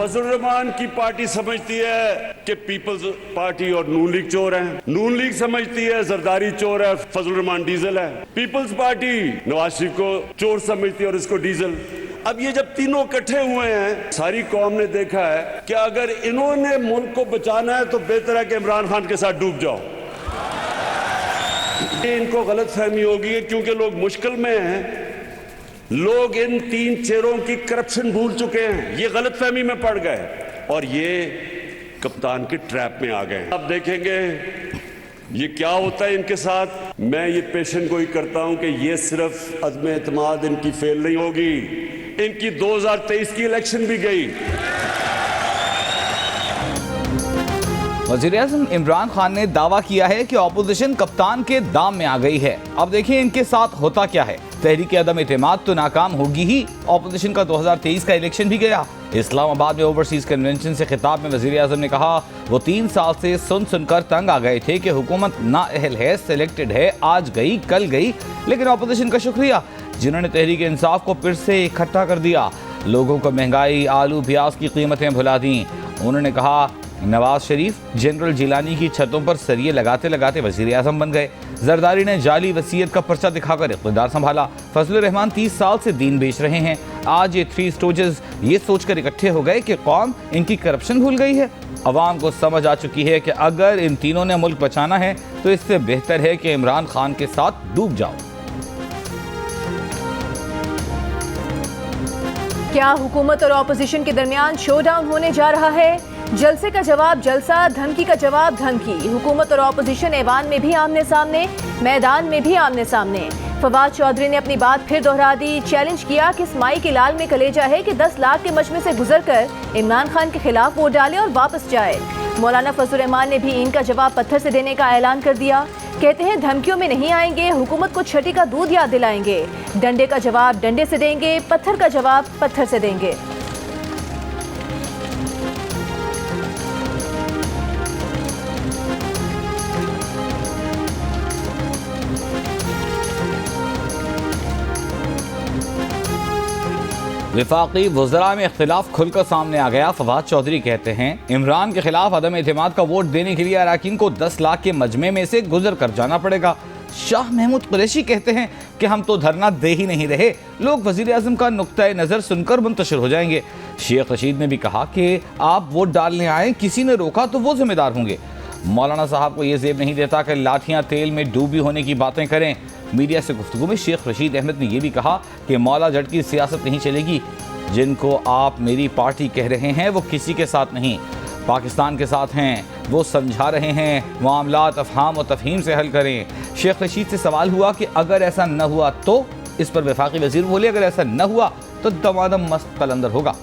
फजलुर रहमान की पार्टी समझती है कि पीपल्स पार्टी और नून लीग चोर हैं, नून लीग समझती है जरदारी चोर है, फजलुर रहमान डीजल है, पीपल्स पार्टी नवाज शरीफ को चोर समझती है और इसको डीजल। अब ये जब तीनों इकट्ठे हुए हैं, सारी कौम ने देखा है कि अगर इन्होंने मुल्क को बचाना है तो बेहतर है कि इमरान खान के साथ डूब जाओ। इनको गलत फहमी होगी क्योंकि लोग मुश्किल में हैं, लोग इन तीन चेहरों की करप्शन भूल चुके हैं, ये गलत फहमी में पड़ गए और ये कप्तान के ट्रैप में आ गए। आप देखेंगे ये क्या होता है इनके साथ। मैं ये पेशन गोई करता हूं कि ये सिर्फ अदम एतमाद इनकी फेल नहीं होगी, इनकी 2023 की इलेक्शन भी गई। वज़ीर-ए-आज़म इमरान खान ने दावा किया है कि ऑपोजिशन कप्तान के दाम में आ गई है। अब देखिए इनके साथ होता क्या है। तहरीक अदम एतमाद तो नाकाम होगी ही, ऑपोजिशन का 2023 का इलेक्शन भी गया। इस्लामाबाद में ओवरसीज कन्वेंशन से खिताब में वज़ीर-ए-आज़म ने कहा वो 3 साल से सुनकर तंग आ गए थे कि हुकूमत नाअहल है, सिलेक्टेड है, आज गई कल गई, लेकिन ऑपोजिशन का शुक्रिया जिन्होंने तहरीक इंसाफ को फिर से इकट्ठा कर दिया। लोगों को महंगाई, आलू प्याज की कीमतें भुला दी। उन्होंने कहा नवाज शरीफ जनरल जिलानी की छतों पर सरिये लगाते लगाते वज़ीर आज़म बन गए। जरदारी ने जाली वसीयत का पर्चा दिखाकर इक़्तिदार संभाला। फजलुर रहमान 30 साल से दीन बेच रहे हैं। आज ये 3 स्टोजेस ये सोचकर इकट्ठे हो गए कि कौम इनकी करप्शन भूल गई है। अवाम को समझ आ चुकी है कि अगर इन तीनों ने मुल्क बचाना है तो इससे बेहतर है कि इमरान खान के साथ डूब जाओ। क्या हुकूमत और ऑपोजिशन के दरमियान शोडाउन होने जा रहा है? जलसे का जवाब जलसा, धमकी का जवाब धमकी। हुकूमत और ऑपोजिशन ऐवान में भी आमने सामने, मैदान में भी आमने सामने। फवाद चौधरी ने अपनी बात फिर दोहरा दी। चैलेंज किया कि इस्माइल की लाल में कलेजा है कि 10 लाख के मजमे से गुजरकर इमरान खान के खिलाफ वोट डाले और वापस जाए। मौलाना फजलुर रहमान ने भी इनका जवाब पत्थर से देने का ऐलान कर दिया। कहते हैं धमकियों में नहीं आएंगे, हुकूमत को छठी का दूध याद दिलाएंगे। डंडे का जवाब डंडे से देंगे, पत्थर का जवाब पत्थर से देंगे। विफाकी वज़रा में इख्तिलाफ खुलकर सामने आ गया। फवाद चौधरी कहते हैं इमरान के खिलाफ अदम एतमाद का वोट देने के लिए अरकान को 10 लाख के मजमे में से गुजर कर जाना पड़ेगा। शाह महमूद कुरैशी कहते हैं कि हम तो धरना दे ही नहीं रहे, लोग वज़ीर आज़म का नुक्ता नज़र सुनकर मुंतशिर हो जाएंगे। शेख रशीद ने भी कहा कि आप वोट डालने आए, किसी ने रोका तो वो जिम्मेदार होंगे। मौलाना साहब को ये जेब नहीं देता कि लाठियाँ तेल में डूबी होने की बातें करें। मीडिया से गुफ्तगू में शेख रशीद अहमद ने यह भी कहा कि मौला जट की सियासत नहीं चलेगी। जिनको आप मेरी पार्टी कह रहे हैं वो किसी के साथ नहीं, पाकिस्तान के साथ हैं। वो समझा रहे हैं मामलात अफहाम और तफहीम से हल करें। शेख रशीद से सवाल हुआ कि अगर ऐसा न हुआ तो? इस पर वफाकी वजीर बोले अगर ऐसा न हुआ तो दमादम मस्त कलंदर होगा।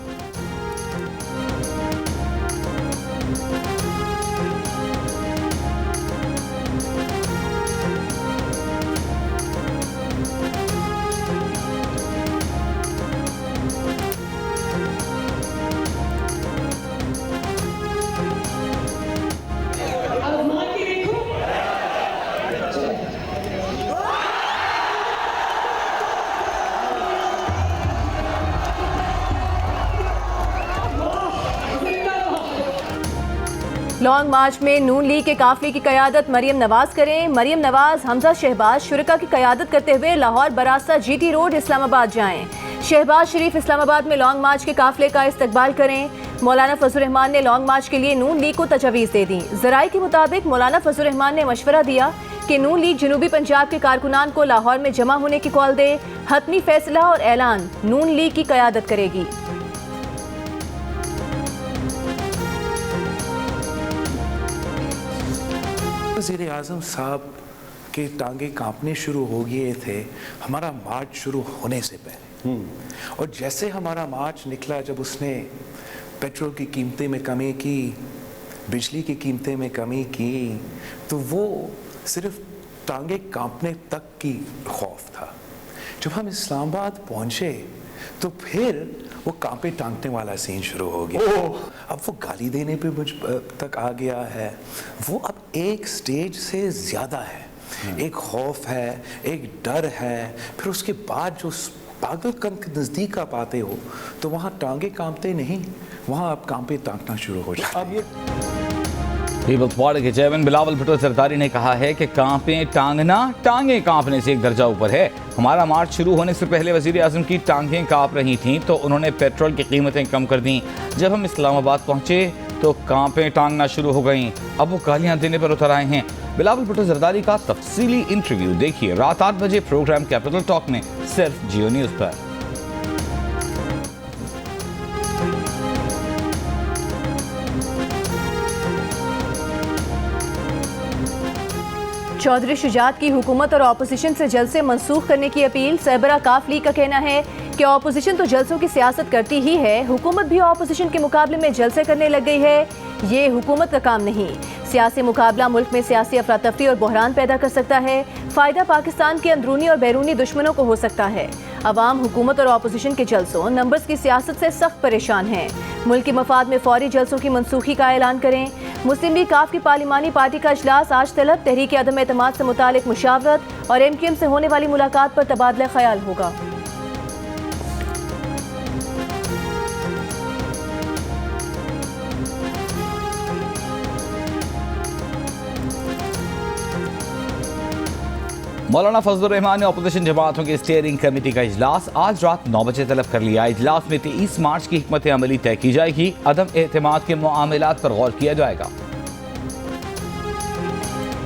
लॉन्ग मार्च में नून लीग के काफिले की क़यादत मरियम नवाज करें। मरियम नवाज हमजा शहबाज शुरका की क़यादत करते हुए लाहौर बरास्ता GT रोड इस्लामाबाद जाएं। शहबाज शरीफ इस्लामाबाद में लॉन्ग मार्च के काफिले का इस्तकबाल करें। मौलाना फजलुर रहमान ने लॉन्ग मार्च के लिए नून लीग को तजवीज़ दे दी। ज़राए के मुताबिक मौलाना फजलुर रहमान ने मशवरा दिया कि नून लीग जनूबी पंजाब के कारकुनान को लाहौर में जमा होने की कॉल दे। हतमी फैसला और ऐलान नून लीग की क़यादत करेगी। वज़ीर आज़म साहब के टांगे कांपने शुरू हो गए थे हमारा मार्च शुरू होने से पहले। और जैसे हमारा मार्च निकला, जब उसने पेट्रोल की कीमतें में कमी की, बिजली की कीमतें में कमी की, तो वो सिर्फ टांगे कांपने तक की खौफ था। जब हम इस्लामाबाद पहुंचे तो फिर वो कांपे टांगने वाला सीन शुरू हो गया। अब वो गाली देने पे मुझ तक आ गया है। वो अब एक स्टेज से ज़्यादा है। एक खौफ है, एक डर है, फिर उसके बाद जो पागलपन के नज़दीक आप आते हो तो वहाँ टांगे कांपते नहीं, वहाँ आप कांपे ताकना शुरू हो जाते हैं। पीपल्स पार्टी के चेयरमैन बिलावल भुट्टो जरदारी ने कहा है कि कांपे टांगना टांगे कांपने से एक दर्जा ऊपर है। हमारा मार्च शुरू होने से पहले वजीर आजम की टांगें कांप रही थीं तो उन्होंने पेट्रोल की कीमतें कम कर दी। जब हम इस्लामाबाद पहुंचे तो कांपे टांगना शुरू हो गईं। अब वो गालियां देने पर उतर आए हैं। बिलावल भुट्टो जरदारी का तफसीली इंटरव्यू देखिए रात 8 बजे प्रोग्राम कैपिटल टॉक में, सिर्फ जियो न्यूज पर। चौधरी शुजात की हुकूमत और ऑपोजिशन से जलसे मंसूख करने की अपील। सरबरा काफ लीग का कहना है कि ऑपोजिशन तो जलसों की सियासत करती ही है, हुकूमत भी ऑपोजिशन के मुकाबले में जलसे करने लग गई है। ये हुकूमत का काम नहीं। सियासी मुकाबला मुल्क में सियासी अफरा तफरी और बहरान पैदा कर सकता है। फ़ायदा पाकिस्तान के अंदरूनी और बैरूनी दुश्मनों को हो सकता है। अवाम हुकूमत और ऑपोजिशन के जलसों नंबर्स की सियासत से सख्त परेशान हैं। मुल्क की मफाद में फौरी जलसों की मनसूखी का ऐलान करें। मुस्लिम लीग काफ की पार्लिमानी पार्टी का इजलास आज तलब। तहरीक अदम एतमाद से मुतालिक मुशावरत और MQM से होने वाली मुलाकात पर तबादला ख्याल होगा। मौलाना फजलुर रहमान ने अपोजिशन जमातों की स्टीयरिंग कमेटी का इजलास आज रात 9 बजे तलब कर लिया। इजलास में 23 मार्च की हिकमत अमली तय की जाएगी। अदम एतमाद के मामलात पर गौर किया जाएगा।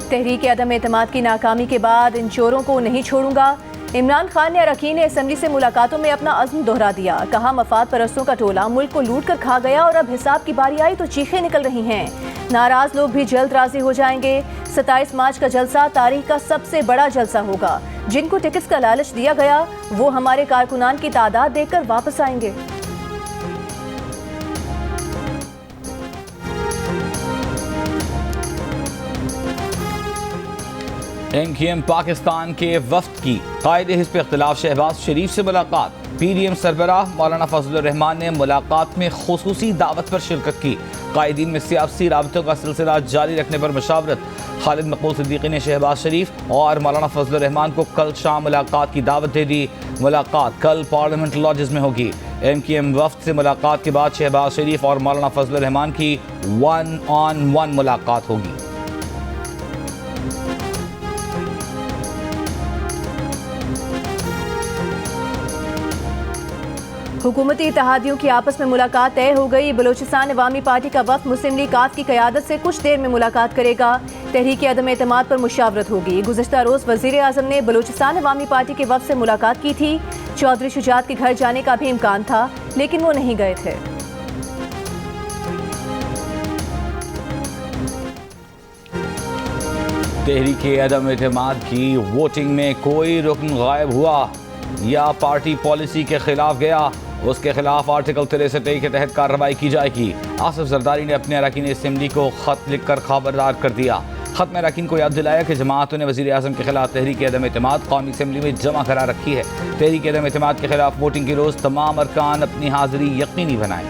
तहरीक अदम एतमाद की नाकामी के बाद इन चोरों को नहीं छोड़ूंगा। इमरान खान ने अरकान असम्बली से मुलाकातों में अपना अज़्म दोहरा दिया। कहा, मफाद परस्तों का टोला मुल्क को लूट कर खा गया और अब हिसाब की बारी आई तो चीखें निकल रही हैं। नाराज लोग भी जल्द राजी हो जाएंगे। 27 मार्च का जलसा तारीख का सबसे बड़ा जलसा होगा। जिनको टिकट्स का लालच दिया गया वो हमारे कारकुनान की तादाद देखकर वापस आएंगे। MQM पाकिस्तान के वफ्द की कायदे हिज़्ब इख्तिलाफ शहबाज शरीफ से मुलाकात। PDM सरबराह मौलाना फजलुर रहमान ने मुलाकात में खुसूसी दावत पर शिरकत की। कायदीन में सियासी राबतों का सिलसिला जारी रखने पर मशावरत। खालिद मकबूल सिद्दीकी ने शहबाज शरीफ और मौलाना फजलुर रहमान को कल शाम मुलाकात की दावत दे दी। मुलाकात कल पार्लियामेंट लॉजेस में होगी। MQM वफ्द से मुलाकात के बाद शहबाज शरीफ और मौलाना फजलुर रहमान की 1-on-1 मुलाकात होगी। हुकूमती इत्तेहादियों की आपस में मुलाकात तय हो गई। बलोचिस्तान अवामी पार्टी का वफ्द मुस्लिम लीग काफ की क़यादत से कुछ देर में मुलाकात करेगा। तहरीक अदम एतमाद पर मुशावरत होगी। गुज़िश्ता रोज़ वज़ीर आज़म ने बलोचिस्तान अवामी पार्टी के वफ्द से मुलाकात की थी। चौधरी शुजात के घर जाने का भी इम्कान था लेकिन वो नहीं गए थे। तहरीक अदम एतमाद की वोटिंग में कोई रुकन गायब हुआ या पार्टी पॉलिसी के खिलाफ गया, उसके खिलाफ आर्टिकल 63A के तहत कार्रवाई की जाएगी। आसिफ जरदारी ने अपने अरकान असम्बली को खत लिखकर खबरदार कर दिया। खत में अरकान को याद दिलाया कि जमातों ने वज़ीर आज़म के खिलाफ तहरीक अदम एतमाद कौमी असम्बली में जमा करा रखी है। तहरीक अदम एतमाद के खिलाफ वोटिंग के रोज़ तमाम अरकान अपनी हाजिरी यकीनी बनाएं।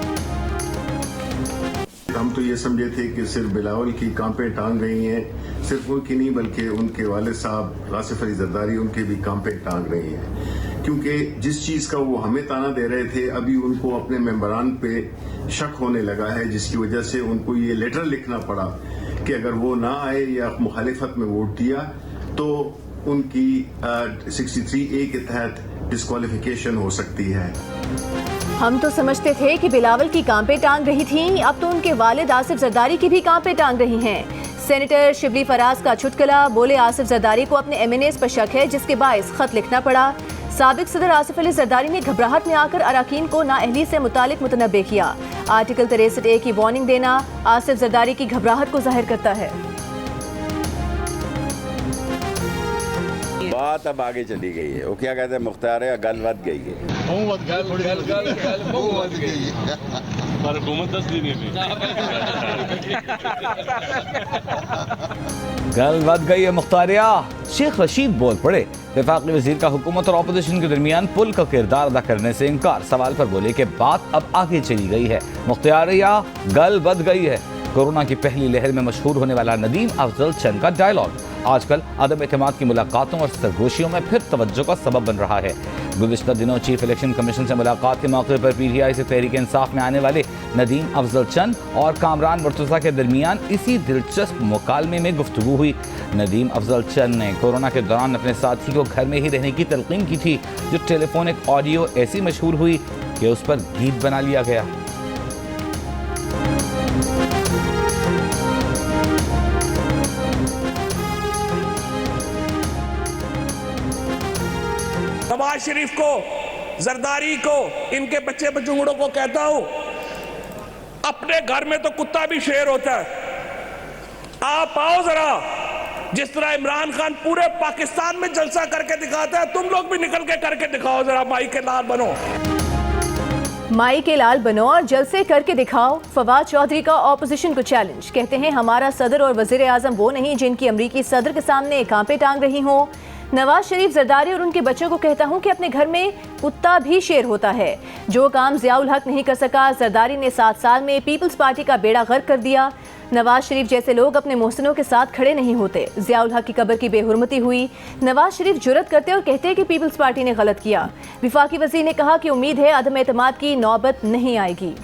हम तो ये समझे थे कि सिर्फ बिलावल की कांपे टांग रही हैं, सिर्फ उनकी नहीं बल्कि उनके वालिद साहब आसिफ अली जरदारी उनके भी कांपे टांग रही हैं, क्योंकि जिस चीज़ का वो हमें ताना दे रहे थे अभी उनको अपने मेंबरान पे शक होने लगा है, जिसकी वजह से उनको ये लेटर लिखना पड़ा कि अगर वो ना आए या मुखालिफत में वोट दिया तो उनकी 63A के तहत डिस्क्वालिफिकेशन हो सकती है। हम तो समझते थे कि बिलावल की कांपे टांग रही थीं, अब तो उनके वालिद आसिफ जरदारी की भी कांपे टांग रही हैं। सेनेटर शिबली फराज का चुटकुला, बोले आसिफ जरदारी को अपने MNAs पर शक है जिसके बायस खत लिखना पड़ा। साबिक सदर आसिफ अली जरदारी ने घबराहट में आकर अरकान को नाअहली से मुतालिक मुतनब्बे किया। आर्टिकल 63A की वार्निंग देना आसिफ जरदारी की घबराहट को जाहिर करता है। बात अब आगे चली गई है, वो क्या कहते हैं मुख्तार है, गल वध गई है। पर हुकूमत 10 दिन में गल बद गई है मुख्तारिया। शेख रशीद बोल पड़े। वफाकी वजीर का हुकूमत और अपोजिशन के दरमियान पुल का किरदार अदा करने से इनकार। सवाल पर बोले कि बात अब आगे चली गई है। मुख्तारिया, गल बद गई है। कोरोना की पहली लहर में मशहूर होने वाला नदीम अफजल चंद का डायलॉग आजकल अदम एतमाद की मुलाकातों और सरगोशियों में फिर तवज्जो का सबब बन रहा है। गुज़िश्ता दिनों चीफ इलेक्शन कमीशन से मुलाकात के मौके पर PTI से तहरीक इंसाफ में आने वाले नदीम अफजल चंद और कामरान मुर्तज़ा के दरमियान इसी दिलचस्प मुकालमे में गुफ्तगू हुई। नदीम अफजल चंद ने कोरोना के दौरान अपने साथी को घर में ही रहने की तलकीन की थी, जो टेलीफोनिक ऑडियो ऐसी मशहूर हुई कि उस पर गीत बना लिया गया। नवाज शरीफ को, जरदारी को, इनके बच्चे बचुंगड़ों को कहता हूं, अपने घर में तो कुत्ता भी शेर होता है। आप आओ जरा, जिस तरह इमरान खान पूरे पाकिस्तान में जलसा करके दिखाता है, तुम लोग भी निकल के करके दिखाओ जरा, माई के लाल बनो। माई के लाल बनो और जलसे करके दिखाओ। फवाद चौधरी का ऑपोजिशन को चैलेंज। कहते हैं हमारा सदर और वजीर आजम वो नहीं जिनकी अमरीकी सदर के सामने कांपे टांग रही हों। नवाज शरीफ, जरदारी और उनके बच्चों को कहता हूं कि अपने घर में कुत्ता भी शेर होता है। जो काम ज़ियाउल हक नहीं कर सका, जरदारी ने 7 साल में पीपल्स पार्टी का बेड़ा गर्क कर दिया। नवाज शरीफ जैसे लोग अपने मोहसिनों के साथ खड़े नहीं होते। ज़ियाउल हक की कब्र की बेहुरमती हुई। नवाज शरीफ जुर्रत करते और कहते हैं कि पीपल्स पार्टी ने गलत किया। विफाकी वज़ीर ने कहा कि उम्मीद है अदम एतमाद की नौबत नहीं आएगी।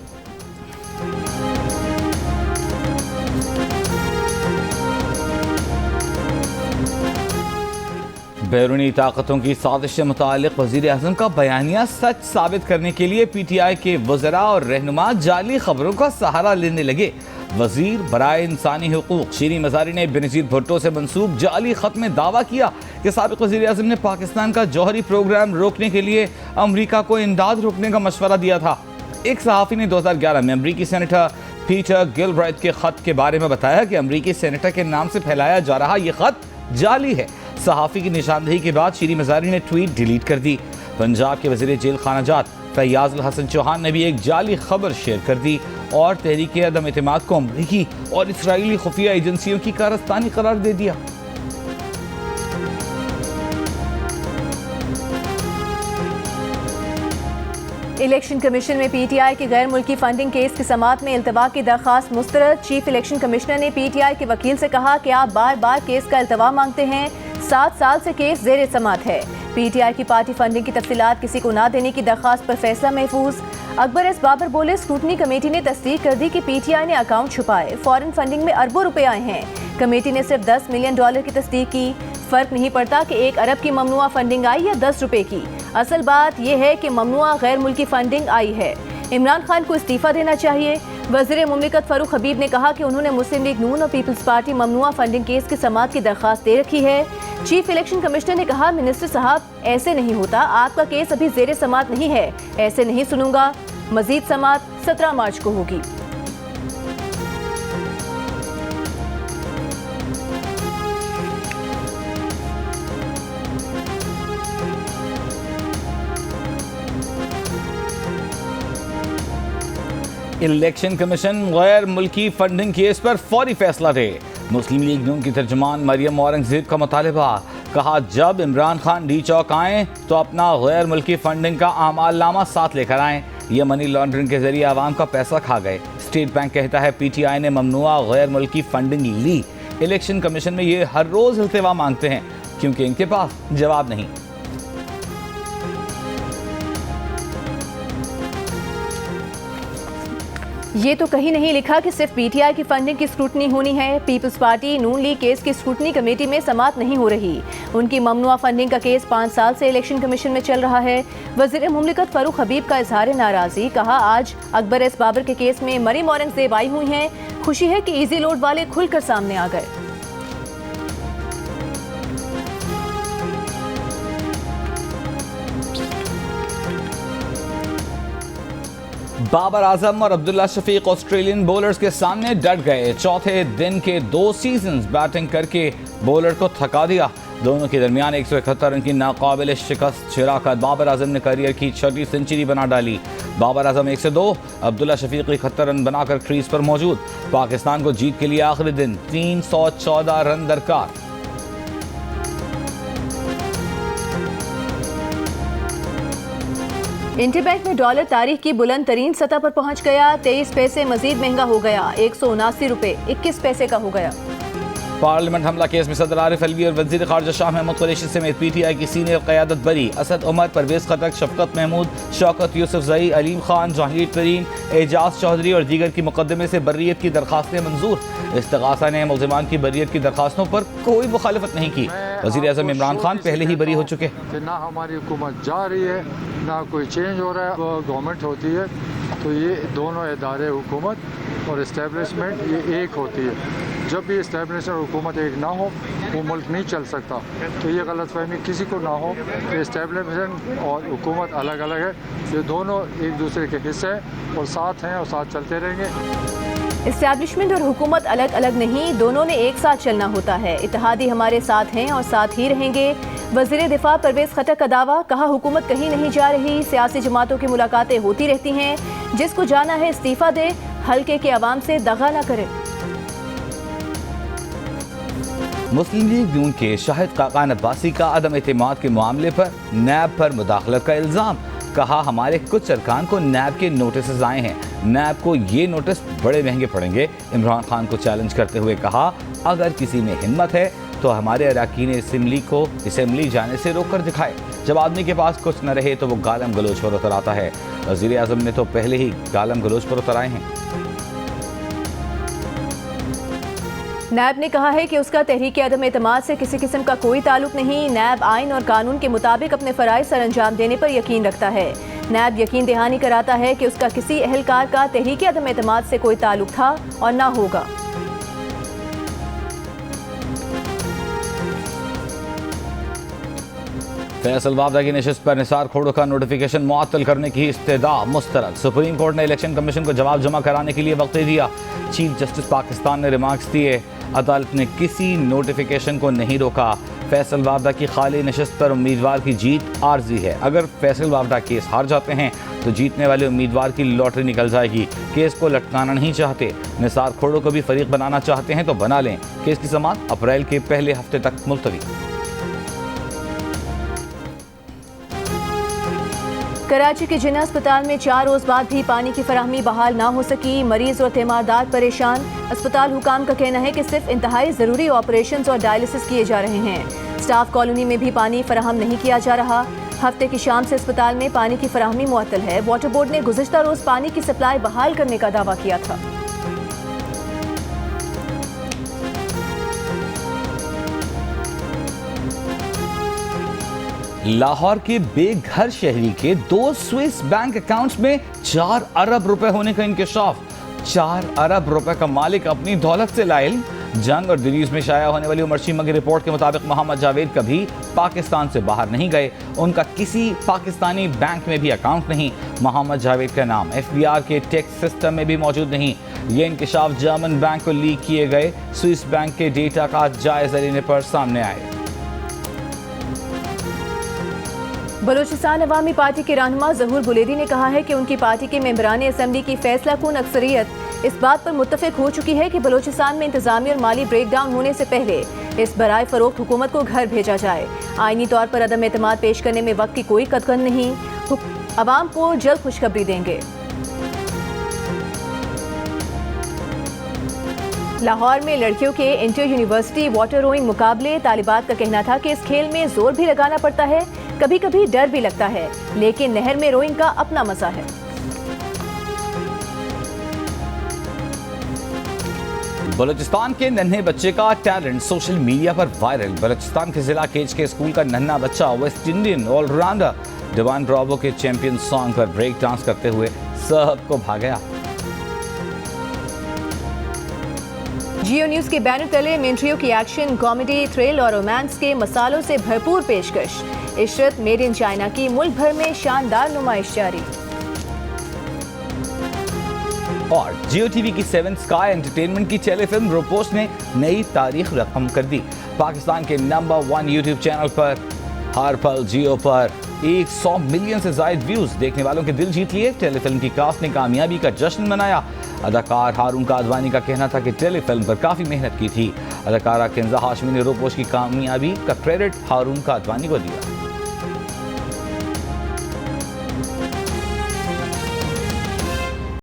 बैरूनी ताकतों की साजिश से मुतालिक वज़ीर आज़म का बयानिया सच साबित करने के लिए PTI के वज़रा और रहनुमा जाली खबरों का सहारा लेने लगे। वज़ीर बराए इंसानी हुकूक शीरी मज़ारी ने बेनज़ीर भुट्टो से मंसूब जाली ख़त में दावा किया कि साबिक़ वज़ीर आज़म ने पाकिस्तान का जौहरी प्रोग्राम रोकने के लिए अमरीका को इमदाद रोकने का मशवरा दिया था। एक सहाफ़ी ने 2011 में अमरीकी सेनेटर पीटर गिलब्राइट के ख़त के बारे में बताया कि अमरीकी सेनेटर के नाम से फैलाया जा रहा यह ख़त जाली है। सहाफ़ी की निशानदेही के बाद शीरी मज़ारी ने ट्वीट डिलीट कर दी। पंजाब के वज़ीर जेल खानाजात फैयाज़ हसन चौहान ने भी एक जाली खबर शेयर कर दी और तहरीक अदम एतमाद को अमरीकी और इसराइली खुफिया एजेंसियों की कारस्तानी करार दे दिया। इलेक्शन कमीशन में PTI की गैर मुल्की फंडिंग केस की समाअत में इल्तवा की दरख्वास्त मुस्तरद। चीफ इलेक्शन कमिश्नर ने PTI के वकील से कहा कि आप बार बार केस का इल्तवा मांगते हैं। 7 साल से केस ज़ेर समाअत है। PTI की पार्टी फंडिंग की तफसीलात किसी को ना देने की दरख्वास्त पर फैसला महफूज। अकबर एस बाबर बोले, स्क्रूटनी कमेटी ने तस्दीक कर दी कि PTI ने अकाउंट छुपाए। फॉरेन फंडिंग में अरबों रुपए आए हैं। कमेटी ने सिर्फ $10 मिलियन की तस्दीक की। फर्क नहीं पड़ता कि 1 अरब की ममनुआ फंडिंग आई या 10 रुपए की। असल बात यह है कि ममनुआ गैर मुल्की फंडिंग आई है। इमरान खान को इस्तीफा देना चाहिए। वज़ीर मुमलिकत फारूक हबीब ने कहा कि उन्होंने मुस्लिम लीग नून और पीपल्स पार्टी ममनुआ फंडिंग केस की समाअत की दरख्वास्त दे रखी है। चीफ इलेक्शन कमिश्नर ने कहा, मिनिस्टर साहब ऐसे नहीं होता, आपका केस अभी ज़ेर समाअत नहीं है, ऐसे नहीं सुनूंगा। मजीद समाअत 17 मार्च को होगी। इलेक्शन कमीशन गैर मुल्की फंडिंग केस पर फौरी फैसला दे। मुस्लिम लीग नून की तर्जुमान मरियम औरंगजेब का मुतालबा। कहा, जब इमरान खान डी चौक आएँ तो अपना गैर मुल्की फंडिंग का आमालनामा साथ लेकर आएँ। ये मनी लॉन्ड्रिंग के जरिए आवाम का पैसा खा गए। स्टेट बैंक कहता है PTI ने ममनुआ गैर मुल्की फंडिंग ली। इलेक्शन कमीशन में ये हर रोज़ इल्तिवा मांगते हैं क्योंकि इनके पास जवाब नहीं। ये तो कहीं नहीं लिखा कि सिर्फ PTI की फंडिंग की स्क्रूटनी होनी है। पीपल्स पार्टी नून लीग केस की स्क्रूटनी कमेटी में समाअत नहीं हो रही। उनकी ममनुआ फंडिंग का केस 5 साल से इलेक्शन कमीशन में चल रहा है। वज़ीर मुमलिकत फारूक हबीब का इजहार नाराज़गी। कहा, आज अकबर एस बाबर के केस में मरियम औरंगजेब आई हुई हैं। खुशी है कि इजी लोड वाले खुलकर सामने आ गए। बाबर आजम और अब्दुल्ला शफीक ऑस्ट्रेलियन बॉलर्स के सामने डट गए। चौथे दिन के 2 सीजन्स बैटिंग करके बॉलर को थका दिया। दोनों के दरमियान 171 रन की नाकाबिल शिकस्त शिराकत। बाबर आजम ने करियर की 6वीं सेंचुरी बना डाली। बाबर आजम 102, अब्दुल्ला शफीक 71 रन बनाकर क्रीज पर मौजूद। पाकिस्तान को जीत के लिए आखिरी दिन 314 रन दरकार। इंटरबैंक में डॉलर तारीख की बुलंद तरीन सतह पर पहुंच गया। 23 पैसे मजीद महंगा हो गया। 179 रुपए 21 पैसे का हो गया। पार्लियामेंट हमला केस में सदर आरिफ अलवी और वज़ीर ख़ारजा शाह महमूद कुरैशी समेत पीटीआई की सीनियर क़यादत बरी। असद उमर, परवेज़ खटक, शफ़क़त महमूद, शौकत यूसुफ़ज़ई, अलीम खान, जहांगीर तरीन, एजाज चौधरी और दीगर की मुकदमे से बर्रियत की दरखास्तें मंजूर। इस्तिग़ासा ने मुल्ज़िमान की बर्रियत की दरखास्तों पर कोई मुखालफत नहीं की। वज़ीर आज़म इमरान खान पहले ही बरी हो चुके हैं। ना हमारी हुकूमत जा रही है, ना कोई चेंज हो रहा है, गवर्नमेंट होती है तो ये दोनों इदारे हुकूमत और इस्टेब्लिशमेंट ये एक होती है। जब भी इस्टेब्लिशमेंट और हुकूमत एक ना हो वो मुल्क नहीं चल सकता। तो ये गलतफहमी किसी को ना हो कि इस्टेब्लिशमेंट और हुकूमत अलग अलग है, ये दोनों एक दूसरे के हिस्से हैं और साथ हैं और साथ चलते रहेंगे। इस्टेब्लिशमेंट और हुकूमत अलग अलग नहीं, दोनों ने एक साथ चलना होता है। इत्तेहादी हमारे साथ हैं और साथ ही रहेंगे। वज़ीर दिफा परवेज़ खटक का दावा, कहा हुकूमत कहीं नहीं जा रही, सियासी जमातों की मुलाकातें होती रहती हैं, जिसको जाना है इस्तीफ़ा दे, हल्के के अवाम से दगा ना करे। मुस्लिम लीग नून के शाहिद काकान अब्बासी का अदम एतमाद के मामले पर नैब पर मुदाखलत का इल्ज़ाम। कहा हमारे कुछ अरकान को नैब के नोटिस आए हैं, नैब को ये नोटिस बड़े महंगे पड़ेंगे। इमरान खान को चैलेंज करते हुए कहा अगर किसी में हिम्मत है तो हमारे अरकान असम्बली को असम्बली जाने से रोक कर दिखाए। जब आदमी के पास कुछ न रहे तो वो गालम गलोच पर उतर आता है। वज़ीर आज़म ने तो पहले ही गालम गलोच पर उतर आए हैं। नैब ने कहा है कि उसका तहरीक अदम एतमाद से किसी किस्म का कोई ताल्लुक नहीं। नैब आइन और कानून के मुताबिक अपने फ़राइज़ सर अंजाम देने पर यकीन रखता है। नैब यकीन दहानी कराता है कि उसका किसी अहलकार का तहरीक अदम एतमाद से कोई ताल्लुक था और ना होगा। फैसल वावदा की नशिस्त पर निसार खोड़ो का नोटिफिकेशन मुअत्तल करने की इस्तदा मुस्तरद। सुप्रीम कोर्ट ने इलेक्शन कमीशन को जवाब जमा कराने के लिए वक्त दे दिया। चीफ जस्टिस पाकिस्तान ने रिमार्क्स दिए, अदालत ने किसी नोटिफिकेशन को नहीं रोका। फैसल वावदा की खाली नशिस्त पर उम्मीदवार की जीत आर्जी है। अगर फैसल वावदा केस हार जाते हैं तो जीतने वाले उम्मीदवार की लॉटरी निकल जाएगी। केस को लटकाना नहीं चाहते, निसार खोड़ो को भी फरीक बनाना चाहते हैं तो बना लें। केस की समाअत अप्रैल के पहले हफ्ते तक मुलतवी। कराची के जिन्ना अस्पताल में 4 रोज बाद भी पानी की फराहमी बहाल ना हो सकी। मरीज और तीमारदार परेशान। अस्पताल हुकाम का कहना है कि सिर्फ इंतहाई ज़रूरी ऑपरेशंस और डायलिसिस किए जा रहे हैं। स्टाफ कॉलोनी में भी पानी फराहम नहीं किया जा रहा। हफ्ते की शाम से अस्पताल में पानी की फराहमी मुअत्तल है। वाटर बोर्ड ने गुज़िश्ता रोज पानी की सप्लाई बहाल करने का दावा किया था। लाहौर के बेघर शहरी के 2 स्विस बैंक अकाउंट्स में 4 अरब रुपए होने का इंकशाफ। 4 अरब रुपए का मालिक अपनी दौलत से लाइल। जंग और दिल्ली में शाया होने वाली उमर चीमा की रिपोर्ट के मुताबिक मोहम्मद जावेद कभी पाकिस्तान से बाहर नहीं गए। उनका किसी पाकिस्तानी बैंक में भी अकाउंट नहीं। मोहम्मद जावेद का नाम FBI के टैक्स सिस्टम में भी मौजूद नहीं। ये इंकशाफ जर्मन बैंक को लीक किए गए स्विस बैंक के डेटा का जायजा लेने पर सामने आए। बलूचिस्तान अवामी पार्टी के रहनुमा ज़हूर बुलेदी ने कहा है कि उनकी पार्टी के मेंबरान असम्बली की फैसला कुन अक्सरियत इस बात पर मुत्तफिक हो चुकी है कि बलूचिस्तान में इंतजामी और माली ब्रेकडाउन होने से पहले इस बराए फरोख्त हुकूमत को घर भेजा जाए। आईनी तौर पर अदम एतमाद पेश करने में वक्त की कोई कतगन नहीं। अवाम को जल्द खुशखबरी देंगे। लाहौर में लड़कियों के इंटर यूनिवर्सिटी वाटर रोइंग मुकाबले। तालिबात का कहना था कि इस खेल में जोर भी लगाना पड़ता है, कभी कभी डर भी लगता है, लेकिन नहर में रोइंग का अपना मजा है। बलूचिस्तान के नन्हे बच्चे का टैलेंट सोशल मीडिया पर वायरल। बलूचिस्तान के जिला केज के स्कूल का नन्हा बच्चा West Indian allrounder Dwayne Bravo के चैंपियन सॉन्ग पर ब्रेक डांस करते हुए सबको भा गया। जियो न्यूज के बैनर तले मिंट्रियों की एक्शन, कॉमेडी, थ्रिल और रोमांस के मसालों से भरपूर पेशकश। इशरत मेड इन चाइना की मुल्क भर में शानदार नुमाइश जारी। और जियो टीवी की 7 स्काई एंटरटेनमेंट की टेलीफिल्म रोपोस्ट ने नई तारीख रकम कर दी। पाकिस्तान के नंबर 1 यूट्यूब चैनल पर हर पल जियो पर 100 मिलियन से ज्यादा व्यूज देखने वालों के दिल जीत लिए। टेलीफिल्म की कास्ट ने कामयाबी का जश्न मनाया। अदाकार हारून कादवानी का कहना था कि टेलीफिल्म पर काफी मेहनत की थी। अदाकारा केंजा हाशमी ने रोपोस्ट की कामयाबी का क्रेडिट हारून कादवानी को दिया।